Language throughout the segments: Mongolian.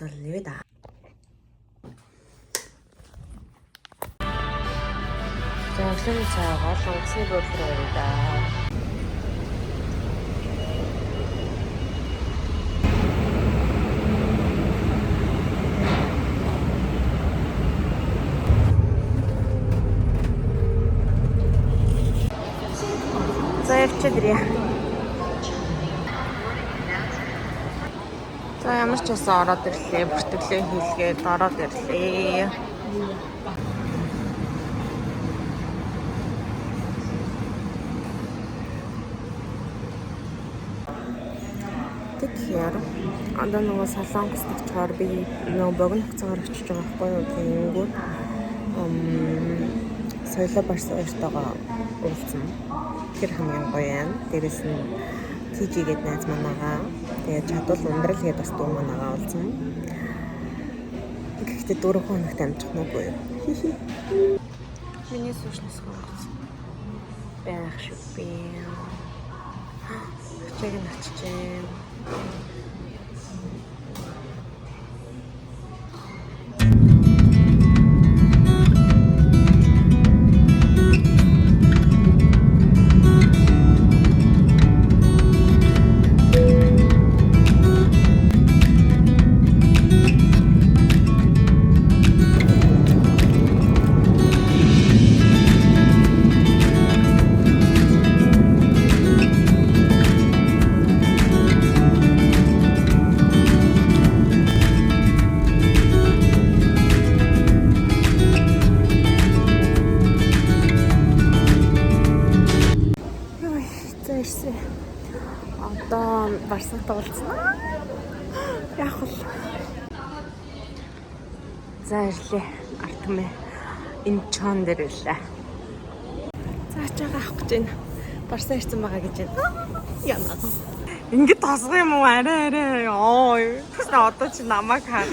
썰립니다. 자, 순차가 성수부 프로입니다. Зайчидря. За ямар ч байсан ороод ирлээ. Бүртгэлээ хийлгээд ороод ирлээ. Тэгэхээр одоо нөгөө Солонгост очиоор би нөгөө богино хугацаагаар очиж байгаа байхгүй юу? Тэгэнгүүт соёлоо барьс өөртөөгөө уулзсан. Тэр хамгийн гоё юм. Дээрэс нь TG гээд найз манаагаа тэгээд чадвал ундрал гээд бас дүү манаагаа уулзсан. Гэхдээ 4 хоногт амжих нүггүй юу? Миний суушнаас хоногцсон. Байх шүү би. Чиг нь очижээ. Одоо барсантай уулзнаа. Яг л. За ирлээ. Артмэ. Энэ чон дээр ирлээ. За чагаа авах гэж байна. Барсан ирсэн байгаа гэж байна. Яна. Ингээд тосгох юм уу? Арай. Ой. Тэсээ одоо чи намайг хаа.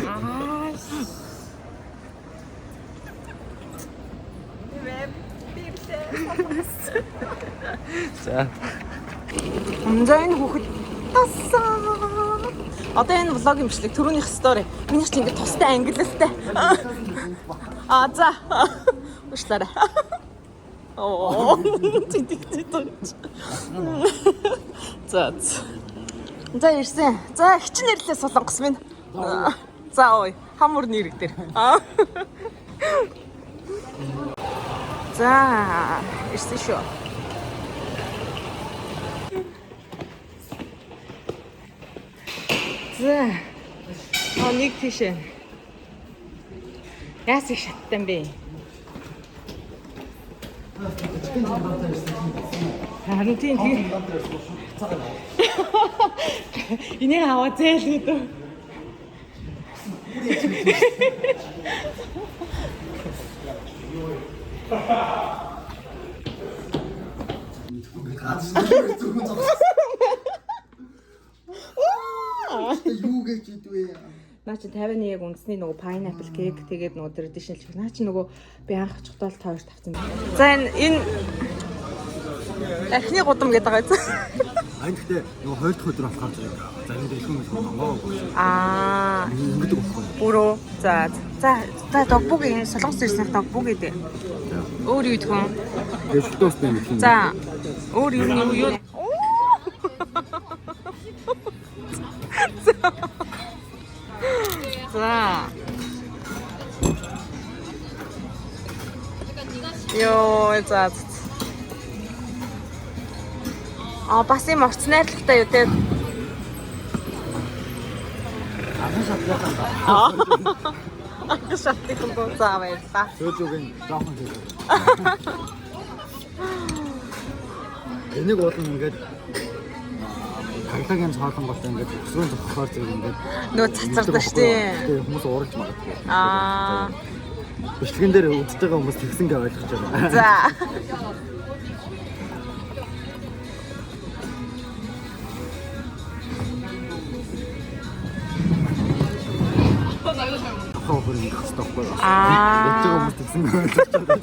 За. За энэ хүүхэд тасаа. Одоо энэ влог юмшлиг түрүүнийх стори. Минийх ч ингэ тустай англиастай. За. Уушлаарай. Оо. Тэтгтэй. За. За ирсэн. За хичин нэрлээ Солонгос минь. За ой. Хамуур нэрэг дээр. За. Ирсэн шүү. За. Нэг тийш. Яас их шаттай бэ? Харин тийм. Энийг аваа зээл гэдэг. Юу гэж идвэ? Наа чи 51 яг үндэсний нөгөө pineapple cake тэгээд нөгөө traditional шиг. Наа чи нөгөө би анх очихдоо л тойрт авсан байна. За энэ архины гудам гэдэг байгаа юм. Аа гэхдээ нөгөө 2 дахь өдөр болохоор зарим дэлгүүр мөнгөө. Ингэдэг байхгүй. Бүрөө. За догбуг энэ солонгос ирсэн догбуг гэдэг. Өөр юу идэх вэ? Дэвшилтөөс байна гэх юм. За. Өөр юу? За. Йоо, за. Бас юм орц найрлагатай юу те. Агшаатыг бол заа байлаа. Сөөлөгийн жоохон хэлээ. Энийг бол ингээд хаглагын цаалангуудаа ингээд өсрөн зохихоор зэрэг ингээд нөө цацардаг шүү дээ. Хүмүүс уурж магадгүй. Бичлэгэн дээр үзэж байгаа хүмүүс тэгсэнгээ ойлгож байгаа. За. Хохор их стоппер. Ячиг хүмүүс тэгсэнгээ ойлгож байгаа.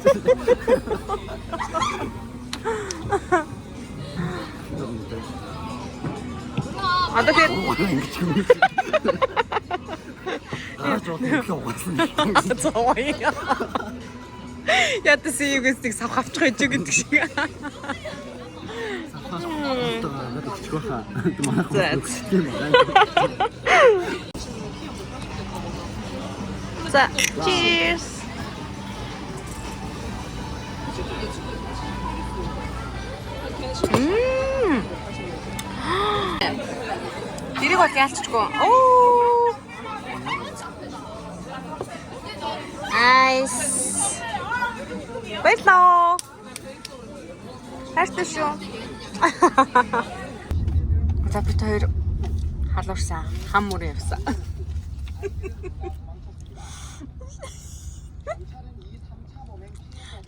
Одоо би Гарч удаа угаасан. Зовёо. Ятас юугсыг сав авчих байж гэдэг шиг. Савхаа надад өчгөө хаа. Манайх тийм байна. За, cheers. Тэрийг бол яалчгүй. Оо. Nice. Баярлалаа. Хайртай шүү. За бид хоёр халуурсан хам мөр явсан.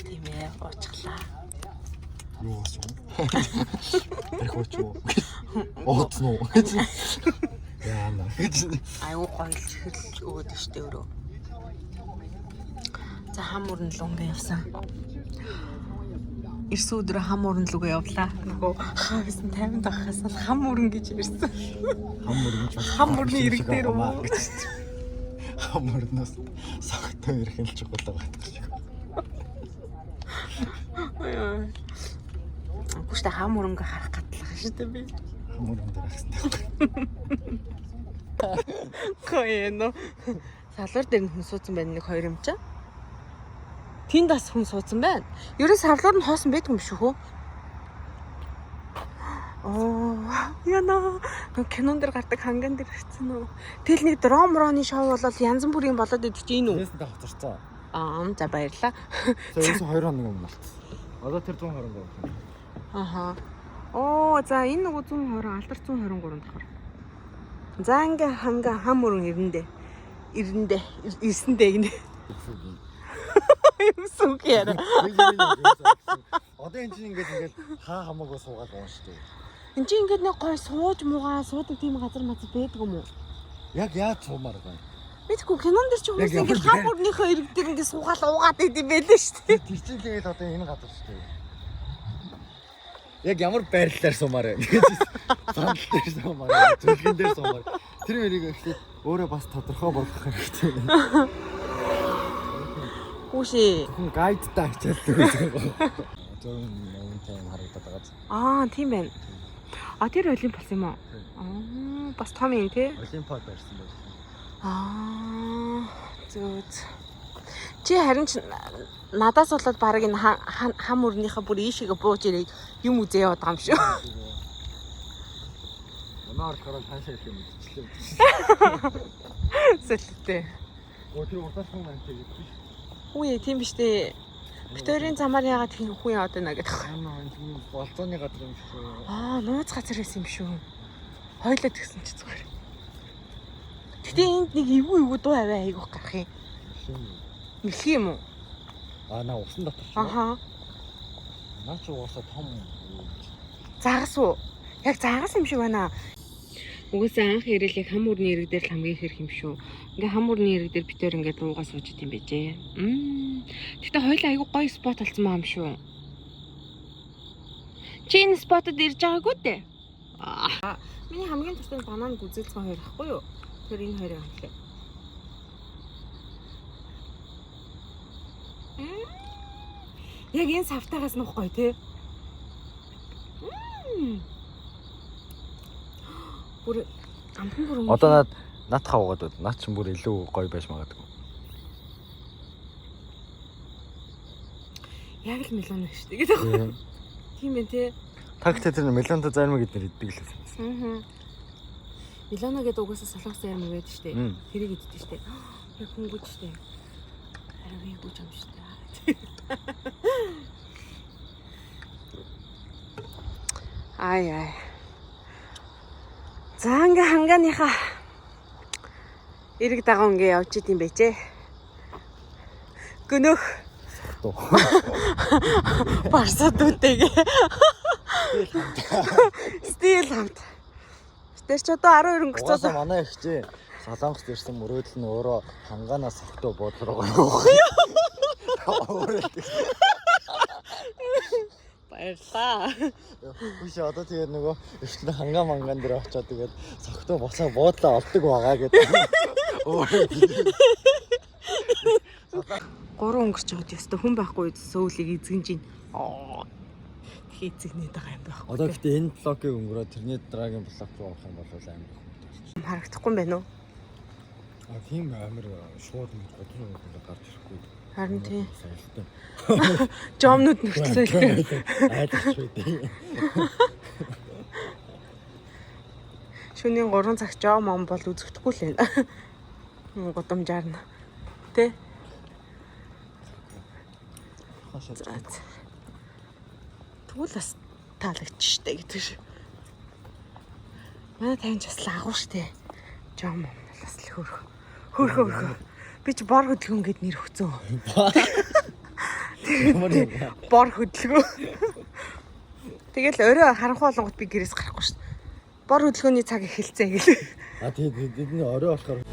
Тэмээ уучлаа. Юу ууч юм? Тэрхүүч юу? Ууцноо. Яана. Аюу гоёлж хэлж өгöd штэ өөрөө. За хам мөрн л өнгө явсан. Ирсэн өдөр хам мөрн л үгээ явлаа. Нөгөө хаагсан 50 дахаас л хам мөрн гэж ирсэн. Хам мөрний ирэг дээр үү? Хам мөрнөөс согтоо ирэх нь чухал байгаа гэж. Гүштэй хам мөрөнгө харах гатлах шүү дээ би. Хам мөрөн дээр ахсан. Коёно. Салуур дээр нь хүн суудсан байна нэг хоёр юм чаа. Тэнд бас хүн суудсан байна. Ерөөс салуур нь хоосон байдаг юм шүү хөө. Оо, яна. Кинон дээр гардаг ханган дээр ирсэн үү. Тэл нэг дромроны шоу болол янз бүрийн болоод идэж гин үү? Тэсэндээ хоцорцоо. За баярлаа. Тэрээс 2 хоног өмнө болчихсон. Одоо тэр 123 байна. Аха. Оо, за энэ нөгөө 120 алдар 123 дахар. За ингээ ханга хам мөрөн ирсэндээ гинэ. Юм сүг яра. Одоо энэ чинь ингээд хаа хамаагүй суугаад байгаа шүү дээ. Энд чинь ингээд нэг гой сууж муугаа суудаг тийм газар мацад байдаг юм уу? Яг яаж суумаар байгаа юм? Мэдгүй кинон дэр чи хүмүүс ингээд хам мөрнийхөө ирэг дээр ингээд суугаал уугаад идэв байлээ шүү дээ. Тэр чинь тэгээд одоо энэ газар шүү дээ. Яг ямар байрлалаар сумаар вэ? Сандал дээр сумаар, зүлгэн дээр сумаар. Тэр мэрийг ихлээр өөрөө бас тодорхой болгох хэрэгтэй. Хүүшээ. Хүн гайдтай ачаал гэдэг. Зөв юм харагдаад байгаа. Тийм байна. Тэр олимпиас юм уу? Бас том юм тий? Олимпиад барьсан байсан. Зүг. Чи харин ч надаас болоод баг энэ хам өрнийхөө бүр ийшээгээ бууж ирээд юм үзээ яваад байгаа юм шүү. Манаар хараад хаашаа ирэх юм мэдчихлээ. Сэлтэй. Тэр урдаас хүн байна тэгээд. Үгүй тийм биш дээ. Битэрийн замаар яагаад тийм хүн яваад байна гэдэг. Энэ болцооны газар юм шүү. Нууц газар байсан юм шүү. Хойлоо тэгсэн чи зүгээр. Гэтэ энд нэг эвгүй дуу аваа айгуух гарах юм. Мэлхий юм уу? Наа усан дотор шүү. Наа чи уусаа том. Загас уу? Яг загас юм шиг байна. Угсаа анх ирэл яг хам мөрний ирэг дээр л хамгийн хэрэг юм шүү. Ингээ хам мөрний ирэг дээр битээр ингээд уугаа сууж идэм байжээ. Гэтэ хоёул айгуу гоё спот болсон маа юм шүү. Чи энэ спотод ирж байгаагүй дээ. Миний хамгийн дуртай банан гүзэлцэн хоёр ахгүй юу? Тэр энэ хоёрыг авлаа. Яг энэ савтаагаас нөх гоё те. Бүр амхан бүр. Одоо над хавгаад бод. Над ч бүр илүү гоё байж магадгүй. Яг л мелон шүү дээ гэдэг. Тийм ээ те. Тагтай тэр мелонтой зарим гэдэр иддэг л байсан. Мелоно гэдэг угаасаа солонгос зарим байдаг шүү дээ. Тэрийг иддэг шүү дээ. Яг хөнгөж шүү дээ. Харин яг үгүй юм шүү дээ. Ай. За ингээ хангааныхаа эрэг дагав ингээ явж идэм байжээ. Гөнөх. Барсадуудтэйгээ. Стил хамт. Тэр ч одоо 12 өнгөцөөс манай ихчээ Солонгост ирсэн мөрөөдөл нь өөрөө хангаанаас согтуу буудлуугаа. баярлаа. Биш одоо тэгээд нөгөө ихтэй хангаа манган дээр очиод тэгээд согтуу босоо буудлаа олдог байгаа гэдэг. Гурван өнгөрч яваад яста хүн байхгүй сөүлийг эзэгнэж ийн. Тэгэхээр эзэгнээд байгаа юм байхгүй. Одоо гэхдээ энэ блокийг өнгөрөөд тэрний дараагийн блок руу орох юм бол амар хүн. Харагдахгүй юм байна уу? А тийм амар шууд годон гарч ирэхгүй. Харин тийм. Саялтай. Жомнууд нэгтлээ. Айдч үү. Шөнийн 3 цаг жом ом бол үзэгдэхгүй л байна. Гудамжаар нь. Тэ? Тэгвэл бас таалагч штэ гэдэг ш. Манай тань ч бас агуу штэ. Жом ом бас л хөрхөө. Би ч бор хөдөлгөөн гэд нэр өгцөн. Бор хөдөлгөөн. Тэгэл орой харанхуй болгоод би гэрээс гарахгүй шүү дээ. Бор хөдөлгөөний цаг эхэлцээ гэл. А тийм орой болохоор